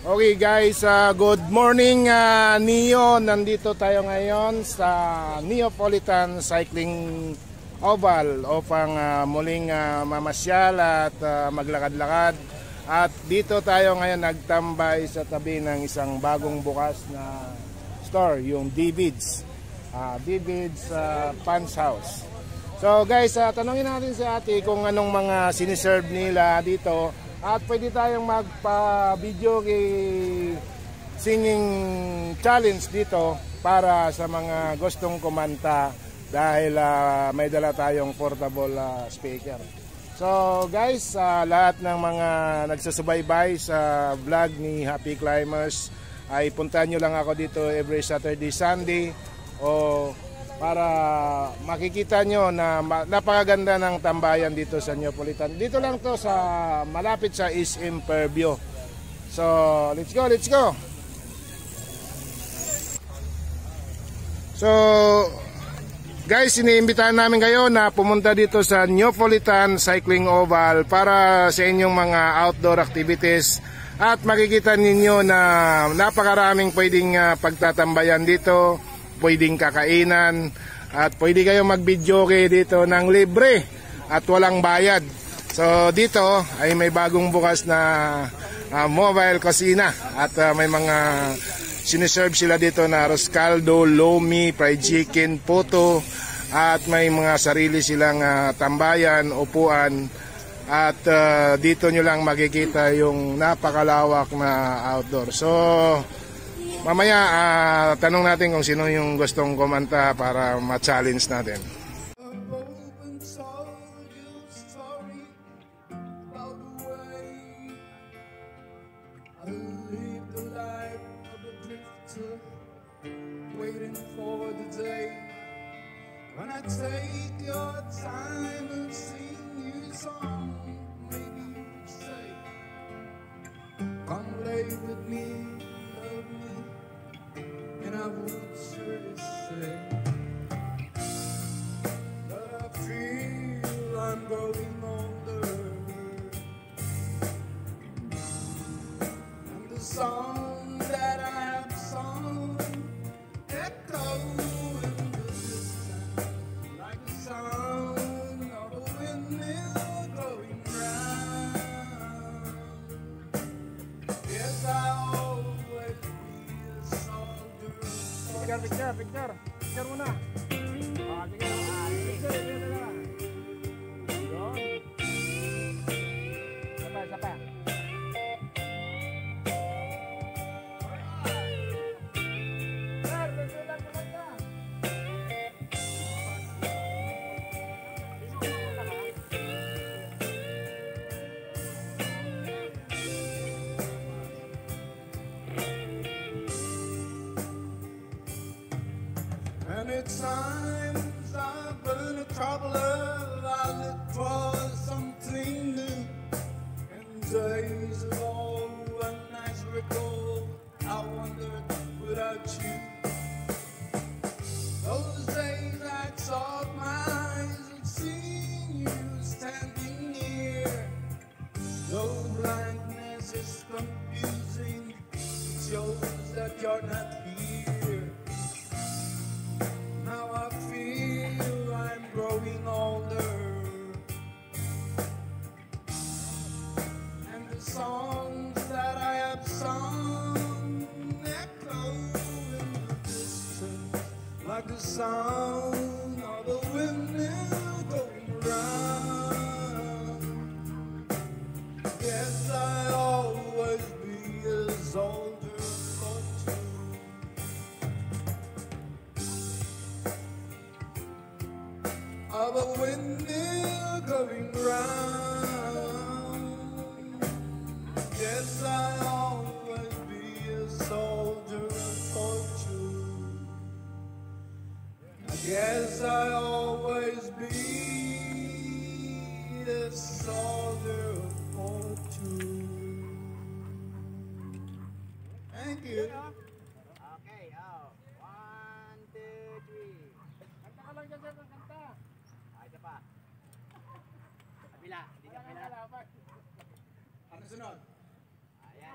Okay guys, good morning Neo. Nandito tayo ngayon sa Neapolitan Cycling Oval upang muling mamasyal at maglakad-lakad. At dito tayo ngayon nagtambay sa tabi ng isang bagong bukas na store, yung David's Pants House. So guys, tanungin natin si ate kung anong mga siniserve nila dito. At pwede tayong magpa-video singing challenge dito para sa mga gustong kumanta dahil may dala tayong portable speaker. So guys, lahat ng mga nagsusubaybay sa vlog ni Happy Climbers ay puntahan nyo lang ako dito every Saturday, Sunday para makikita nyo na napakaganda ng tambayan dito sa Neapolitan. Dito lang to sa malapit sa SM Fairview. So, let's go, let's go. So, guys, iniimbitahan namin kayo na pumunta dito sa Neapolitan Cycling Oval para sa inyong mga outdoor activities at makikita ninyo na napakaraming pwedeng pagtatambayan dito. Pwedeng kakainan at pwede kayong mag-video dito ng libre at walang bayad. So dito ay may bagong bukas na mobile kusina at may mga siniserve sila dito na arroz caldo, lomi, fried chicken, puto at may mga sarili silang tambayan, upuan at dito nyo lang makikita yung napakalawak na outdoor. So mamaya, tanong natin kung sino yung gustong kumanta para ma-challenge natin. And I would surely say that I feel I'm growing older, and the song that I have sung echo in the distance like the sound of a windmill going round. Yes, I always Picture muna. Sapa. Many times I've been a traveler, I look for something new. In days of old, when nights recall, I wondered without you. Those days I chalk my eyes and seeing you standing near. Though blindness is confusing, it shows that you're not here. Now I feel I'm growing older, and the songs that I have sung echo in the distance like the sound of a windmill going round. Yes, I'll always be as older for two. Of a windmill going round. Yes, I'll always be a soldier for true. I guess I'll always be a soldier for true. Thank you. Okay, 1, 2, 3. Kanta ka lang dyan, kanta. Ay, isa pa. Kabila, di kabila. Ano sunod? Ayan,